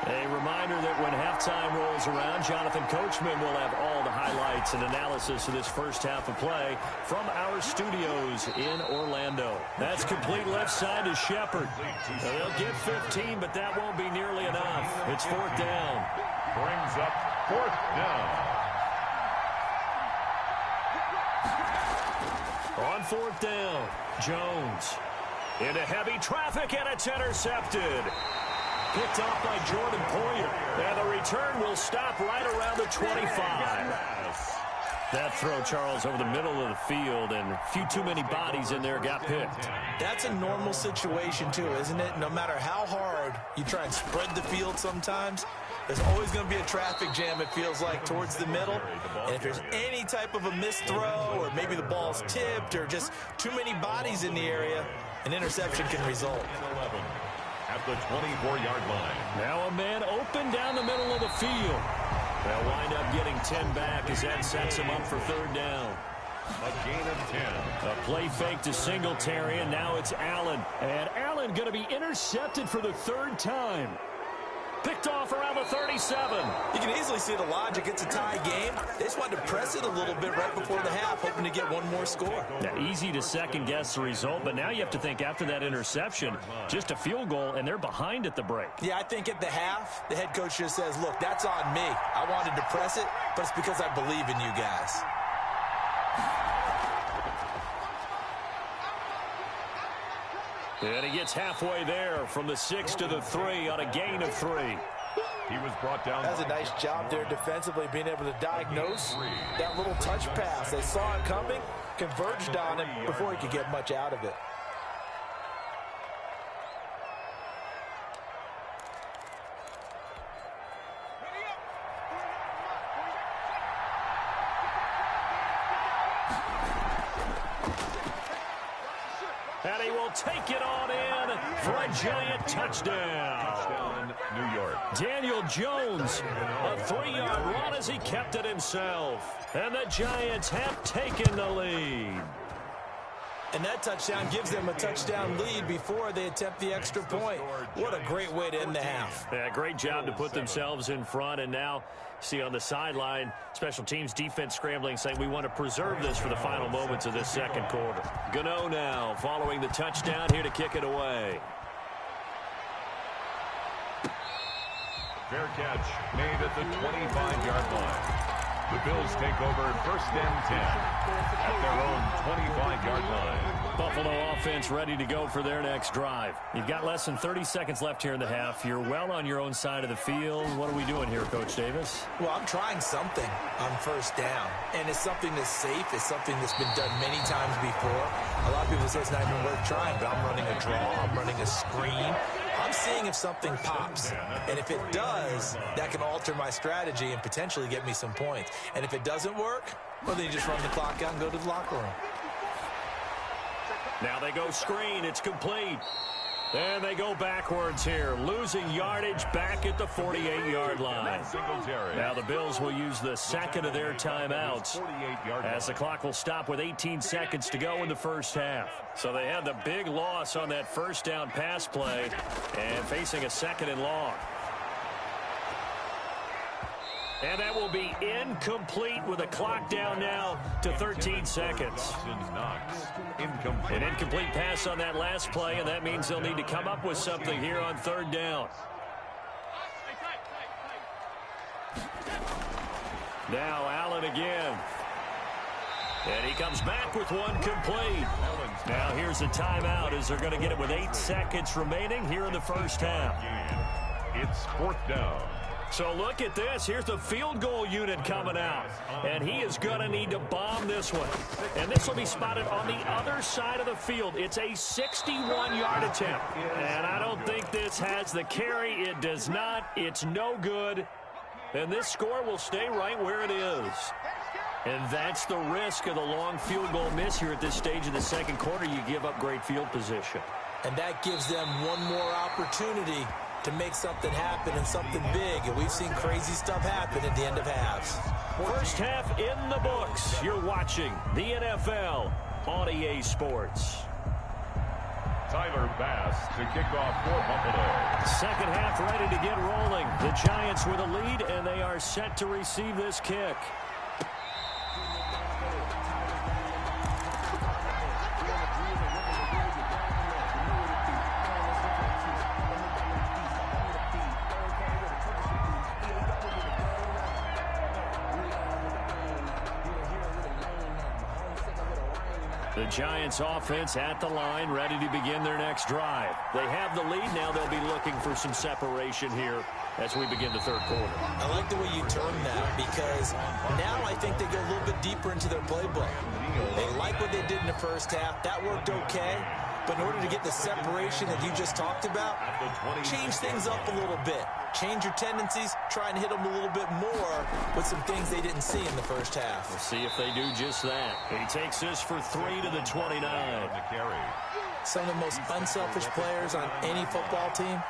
A reminder that when halftime rolls around, Jonathan Coachman will have all the highlights and analysis of this first half of play from our studios in Orlando. That's complete left side to Shepard. Now they'll get 15, but that won't be nearly enough. It's 4th down. Brings up 4th down. On 4th down, Jones into heavy traffic, and it's intercepted. Picked off by Jordan Poyer. And the return will stop right around the 25. That throw, Charles, over the middle of the field, and a few too many bodies in there got picked. That's a normal situation, too, isn't it? No matter how hard you try and spread the field sometimes, there's always going to be a traffic jam, it feels like, towards the middle. And if there's any type of a missed throw, or maybe the ball's tipped, or just too many bodies in the area, an interception can result. At the 24-yard line. Now a man open down the middle of the field. They'll wind up getting 10 back as that sets him up for 3rd down. A gain of 10. A play fake to Singletary, and now it's Allen. And Allen going to be intercepted for the 3rd time. Picked off around the 37. You can easily see the logic. It's a tie game. They just wanted to press it a little bit right before the half, hoping to get one more score. Now, easy to second-guess the result, but now you have to think after that interception, just a field goal, and they're behind at the break. Yeah, I think at the half, the head coach just says, look, that's on me. I wanted to press it, but it's because I believe in you guys. And he gets halfway there from the 6 to the 3 on a gain of 3. He was brought down. That's a nice job there defensively, being able to diagnose that little touch pass. They saw it coming, converged on him before he could get much out of it. And he will take it on in for a giant touchdown. New York. Daniel Jones, a 3-yard run as he kept it himself. And the Giants have taken the lead. And that touchdown gives them a touchdown lead before they attempt the extra point. What a great way to end the half. Yeah, great job to put themselves in front. And now, see on the sideline, special teams defense scrambling, saying we want to preserve this for the final moments of this second quarter. Gano now following the touchdown here to kick it away. Fair catch made at the 25-yard line. The Bills take over 1st and 10 at their own 25-yard line. Buffalo offense ready to go for their next drive. You've got less than 30 seconds left here in the half. You're well on your own side of the field. What are we doing here, Coach Davis? Well, I'm trying something on 1st down, and it's something that's safe. It's something that's been done many times before. A lot of people say it's not even worth trying, but I'm running a draw. I'm running a screen. I'm seeing if something pops, and if it does, that can alter my strategy and potentially get me some points. And if it doesn't work, well, then you just run the clock out and go to the locker room. Now they go screen. It's complete. And they go backwards here, losing yardage back at the 48-yard line. Now the Bills will use the second of their timeouts as the clock will stop with 18 seconds to go in the first half. So they had the big loss on that 1st down pass play and facing a 2nd and long. And that will be incomplete with a clock down now to 13 seconds. An incomplete pass on that last play, and that means they'll need to come up with something here on 3rd down. Now Allen again. And he comes back with one complete. Now here's a timeout as they're going to get it with 8 seconds remaining here in the first half. It's 4th down. So look at this. Here's the field goal unit coming out. And he is going to need to bomb this one. And this will be spotted on the other side of the field. It's a 61-yard attempt. And I don't think this has the carry. It does not. It's no good. And this score will stay right where it is. And that's the risk of the long field goal miss here at this stage of the second quarter. You give up great field position. And that gives them one more opportunity to make something happen and something big. And we've seen crazy stuff happen at the end of halves. First half in the books. You're watching the NFL on EA Sports. Tyler Bass to kick off for Buffalo. Second half ready to get rolling. The Giants with a lead, and they are set to receive this kick. The Giants offense at the line, ready to begin their next drive. They have the lead. Now they'll be looking for some separation here as we begin the third quarter. I like the way you term that because now I think they go a little bit deeper into their playbook. They like what they did in the first half. That worked okay. But in order to get the separation that you just talked about, change things up a little bit. Change your tendencies, try and hit them a little bit more with some things they didn't see in the first half. We'll see if they do just that. He takes this for 3 to the 29. Some of the most unselfish players on any football team,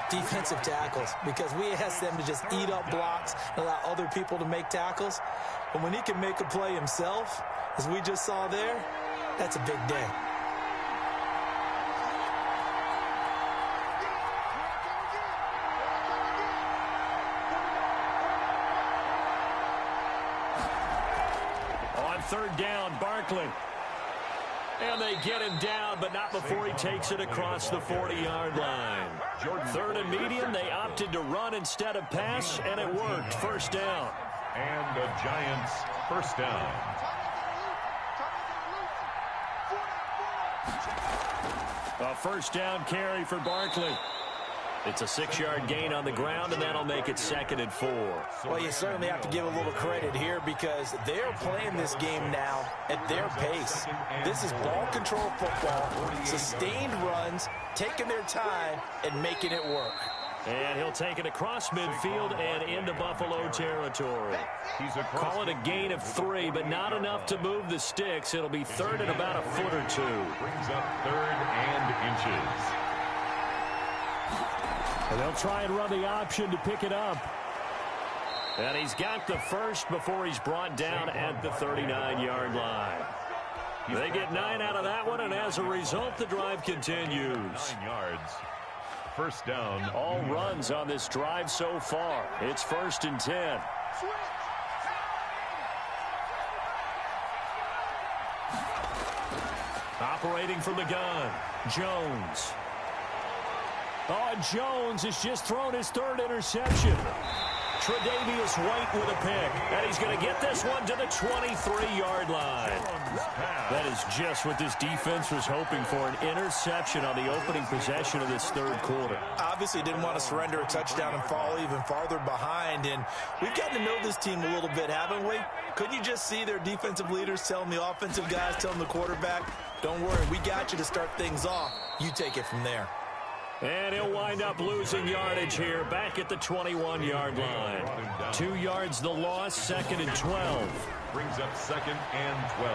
defensive tackles, because we ask them to just eat up blocks and allow other people to make tackles. But when he can make a play himself, as we just saw there, that's a big day. Third down, Barkley. And they get him down, but not before he takes it across the 40-yard line. 3rd and medium, they opted to run instead of pass, and it worked. First down. And the Giants first down. A first down carry for Barkley. It's a 6-yard gain on the ground, and that'll make it 2nd and 4. Well, you certainly have to give a little credit here because they're playing this game now at their pace. This is ball control football, sustained runs, taking their time, and making it work. And he'll take it across midfield and into Buffalo territory. Call it a gain of 3, but not enough to move the sticks. It'll be 3rd and about a foot or 2. Brings up 3rd and inches. And they'll try and run the option to pick it up. And he's got the first before he's brought down at the 39-yard line. They get 9 out of that one, and as a result, the drive continues. 9 yards. First down. All runs on this drive so far. It's 1st and 10. Operating from the gun, Jones. Oh, Jones has just thrown his third interception. Tre'Davious White with a pick. And he's going to get this one to the 23-yard line. That is just what this defense was hoping for, an interception on the opening possession of this third quarter. Obviously didn't want to surrender a touchdown and fall even farther behind. And we've gotten to know this team a little bit, haven't we? Couldn't you just see their defensive leaders telling the offensive guys, telling the quarterback, don't worry, we got you to start things off. You take it from there. And he'll wind up losing yardage here, back at the 21-yard line. 2 yards the loss, 2nd and 12. Brings up 2nd and 12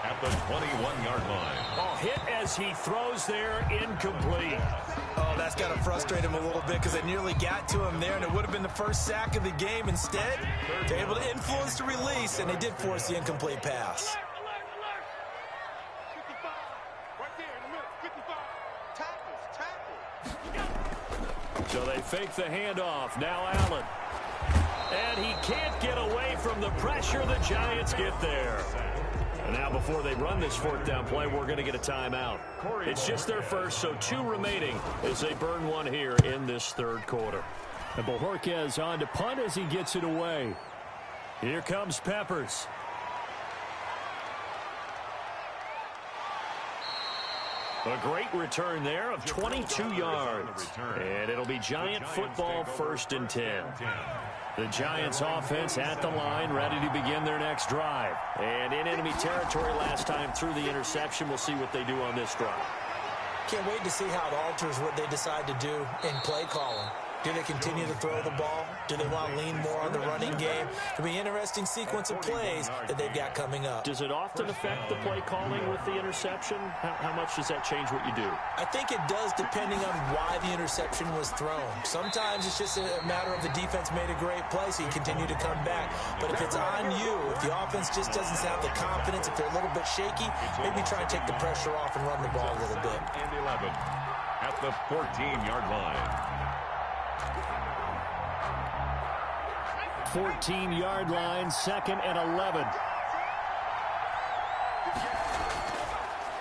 at the 21-yard line. Oh, hit as he throws there, incomplete. Oh, that's got to frustrate him a little bit because they nearly got to him there, and it would have been the first sack of the game. Instead, they're able to influence the release, and they did force the incomplete pass. So they fake the handoff. Now Allen. And he can't get away from the pressure. The Giants get there. And now before they run this 4th down play, we're going to get a timeout. It's just their first, so 2 remaining as they burn one here in this third quarter. And Bojorquez on to punt as he gets it away. Here comes Peppers. A great return there of 22 yards. And it'll be Giant football, 1st and 10. The Giants offense at the line, ready to begin their next drive. And in enemy territory last time through the interception. We'll see what they do on this drive. Can't wait to see how it alters what they decide to do in play calling. Do they continue to throw the ball? Do they want to lean more on the running game? It'll be an interesting sequence of plays that they've got coming up. Does it often affect the play calling with the interception? How much does that change what you do? I think it does depending on why the interception was thrown. Sometimes it's just a matter of the defense made a great play, so you continue to come back. But if it's on you, if the offense just doesn't have the confidence, if they're a little bit shaky, maybe try and take the pressure off and run the ball a little bit. And 11 at the 14-yard line. 14-yard line, 2nd and 11.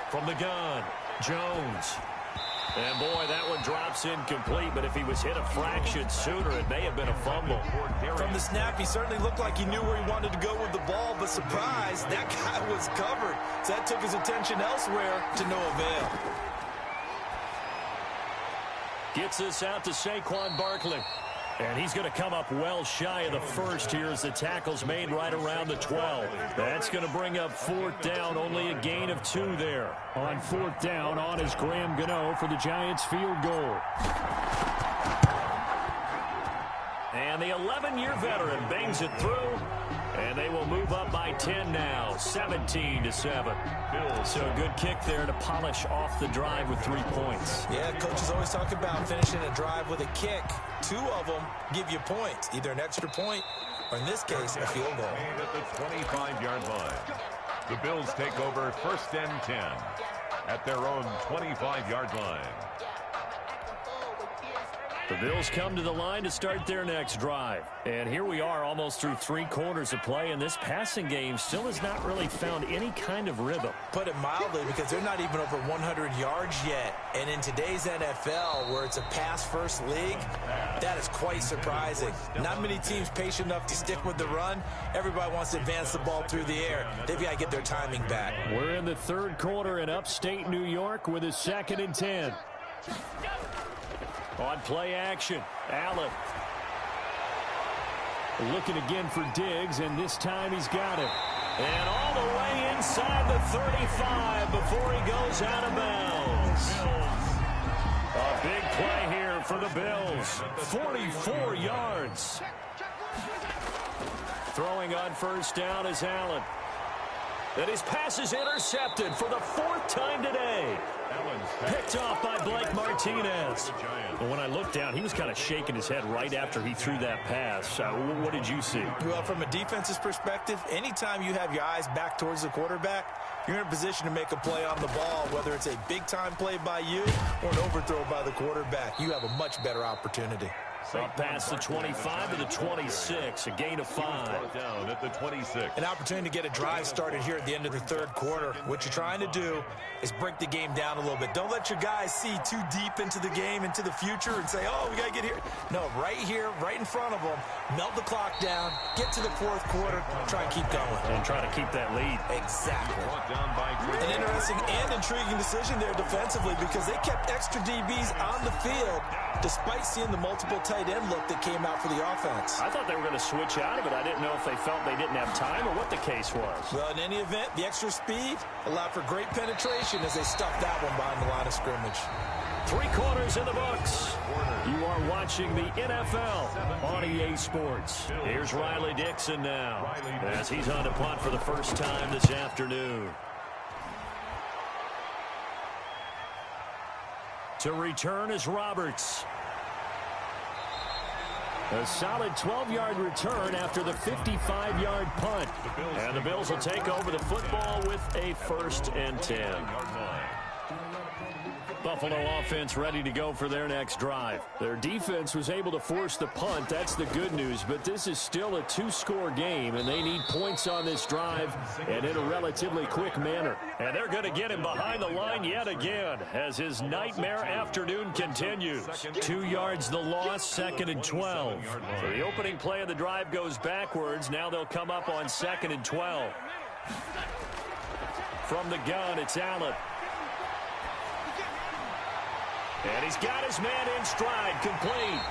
From the gun, Jones. And boy, that one drops incomplete, but if he was hit a fraction sooner, it may have been a fumble. From the snap, he certainly looked like he knew where he wanted to go with the ball, but surprise, that guy was covered. So that took his attention elsewhere to no avail. Gets this out to Saquon Barkley. And he's going to come up well shy of the first here as the tackle's made right around the 12. That's going to bring up 4th down, only a gain of 2 there. On 4th down, on is Graham Gano for the Giants field goal. And the 11-year veteran bangs it through. And they will move up by 10 now, 17-7. So a good kick there to polish off the drive with 3 points. Yeah, coaches always talk about finishing a drive with a kick. 2 of them give you points, either an extra point or, in this case, a field goal. And at the 25-yard line, the Bills take over 1st and 10 at their own 25-yard line. The Bills come to the line to start their next drive. And here we are almost through 3 quarters of play, and this passing game still has not really found any kind of rhythm. Put it mildly, because they're not even over 100 yards yet. And in today's NFL, where it's a pass-first league, that is quite surprising. Not many teams patient enough to stick with the run. Everybody wants to advance the ball through the air. They've got to get their timing back. We're in the 3rd quarter in upstate New York with a 2nd and 10. On play action, Allen. Looking again for Diggs, and this time he's got it. And all the way inside the 35 before he goes out of bounds. A big play here for the Bills. 44 yards. Throwing on 1st down is Allen. And his pass is intercepted for the 4th time today. Picked off by Blake Martinez. But when I looked down, he was kind of shaking his head right after he threw that pass. What did you see? Well, from a defense's perspective, anytime you have your eyes back towards the quarterback, you're in a position to make a play on the ball, whether it's a big-time play by you or an overthrow by the quarterback. You have a much better opportunity. Up past the 25 to the 26, a gain of 5. Down at the 26. An opportunity to get a drive started here at the end of the third quarter. What you're trying to do is break the game down a little bit. Don't let your guys see too deep into the game, into the future, and say, oh, we got to get here. No, right here, right in front of them, melt the clock down, get to the fourth quarter, try and keep going. And try to keep that lead. Exactly. Down by An interesting and intriguing decision there defensively because they kept extra DBs on the field despite seeing the multiple tight end look that came out for the offense. I thought they were going to switch out of it. I didn't know if they felt they didn't have time or what the case was. Well, in any event, the extra speed allowed for great penetration as they stuffed that one behind the line of scrimmage. 3 quarters in the books. You are watching the NFL on EA Sports. Here's Riley Dixon now as he's on to punt for the first time this afternoon. To return is Roberts. A solid 12-yard return after the 55-yard punt. And the Bills will take over the football with a 1st and 10. Buffalo offense ready to go for their next drive. Their defense was able to force the punt. That's the good news. But this is still a 2-score game, and they need points on this drive and in a relatively quick manner. And they're going to get him behind the line yet again as his nightmare afternoon continues. 2 yards the loss, 2nd and 12. So the opening play of the drive goes backwards. Now they'll come up on 2nd and 12. From the gun, it's Allen. And he's got his man in stride, complete.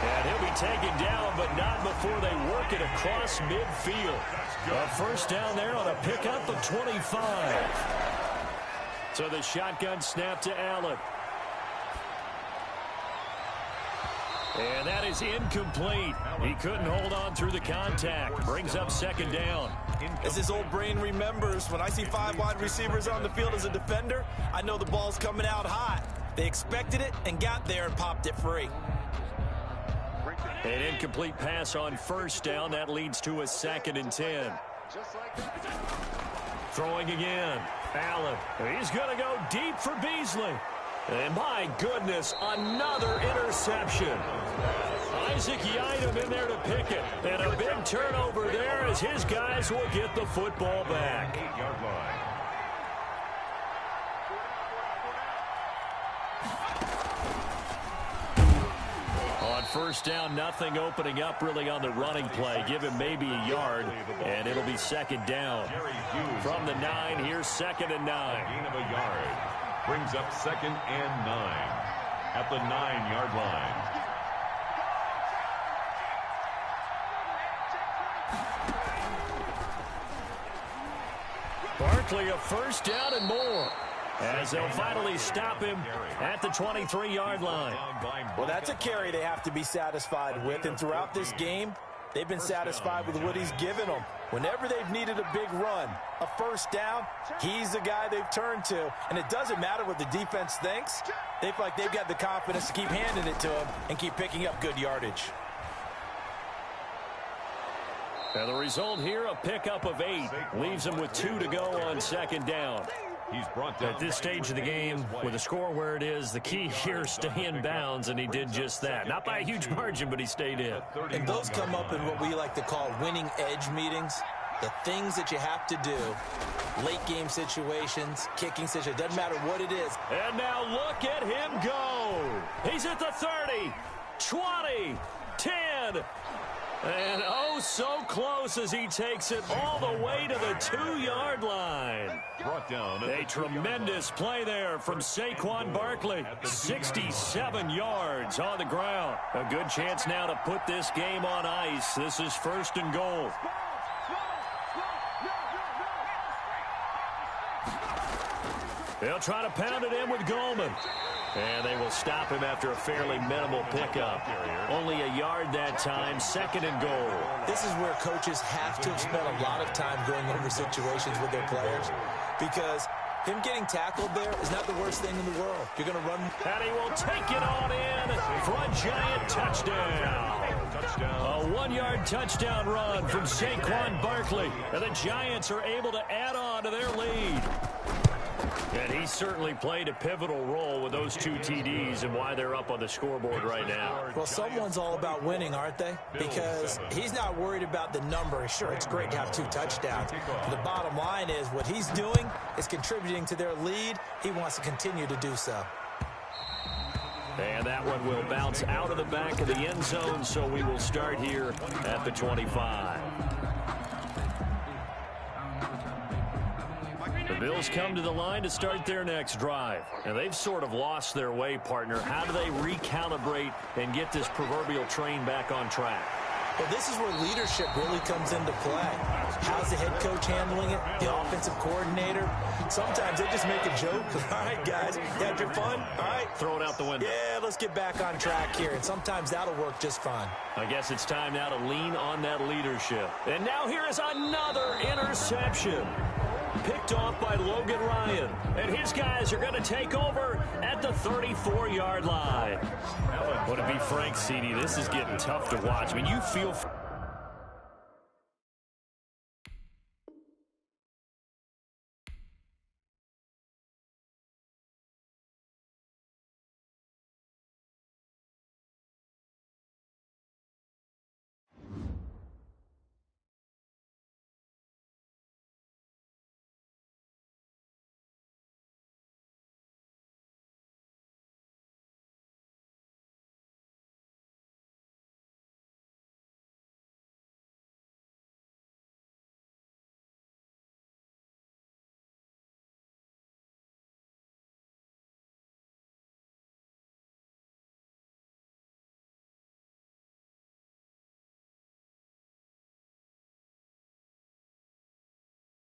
And he'll be taken down, but not before they work it across midfield. A 1st down there on a pickup of 25. So the shotgun snap to Allen. And that is incomplete. He couldn't hold on through the contact. Brings up 2nd down. As his old brain remembers, when I see 5 wide receivers on the field as a defender, I know the ball's coming out hot. They expected it and got there and popped it free. An incomplete pass on 1st down. That leads to a 2nd and 10. Throwing again. Allen. He's going to go deep for Beasley. And my goodness, another interception. Isaac Yiadom in there to pick it. And a big turnover there as his guys will get the football back. 8-yard line. On 1st down, nothing opening up really on the running play. Give him maybe a yard, and it'll be 2nd down. From the 9, here's 2nd and 9. Gain of a yard. Brings up 2nd and 9 at the 9-yard line. Barkley a 1st down and more. As they'll finally stop him at the 23-yard line. Well, that's a carry they have to be satisfied with. And throughout this game, they've been satisfied with what he's given them. Whenever they've needed a big run, a 1st down, he's the guy they've turned to. And it doesn't matter what the defense thinks. They feel like they've got the confidence to keep handing it to him and keep picking up good yardage. And the result here, a pickup of 8. Leaves them with 2 to go on 2nd down. He's brought down at this stage of the game, with the score where it is, the key here is stay in bounds, and he did just that. Not by a huge margin, but he stayed in. And those come up in what we like to call winning edge meetings. The things that you have to do, late game situations, kicking situations, doesn't matter what it is. And now look at him go. He's at the 30, 20, 10. And oh, so close as he takes it all the way to the 2-yard line. Brought down. A tremendous play there from Saquon Barkley. 67 yards on the ground. A good chance now to put this game on ice. This is 1st and goal. They'll try to pound it in with Goldman. And they will stop him after a fairly minimal pickup. Only a yard that time, 2nd and goal. This is where coaches have to have spent a lot of time going over situations with their players, because him getting tackled there is not the worst thing in the world. You're going to run. And he will take it on in for a giant touchdown. A 1-yard touchdown run from Saquon Barkley. And the Giants are able to add on to their lead. And he certainly played a pivotal role with those 2 TDs and why they're up on the scoreboard right now. Well, someone's all about winning, aren't they? Because he's not worried about the number. Sure, it's great to have 2 touchdowns. The bottom line is what he's doing is contributing to their lead. He wants to continue to do so. And that one will bounce out of the back of the end zone, so we will start here at the 25. The Bills come to the line to start their next drive. And they've sort of lost their way, partner. How do they recalibrate and get this proverbial train back on track? Well, this is where leadership really comes into play. How's the head coach handling it? The offensive coordinator? Sometimes they just make a joke. All right, guys, you had your fun? All right. Throw it out the window. Yeah, let's get back on track here. And sometimes that'll work just fine. I guess it's time now to lean on that leadership. And now here is another interception. Picked off by Logan Ryan. And his guys are going to take over at the 34-yard line. Would it be frank, CD? This is getting tough to watch. I mean, you feel...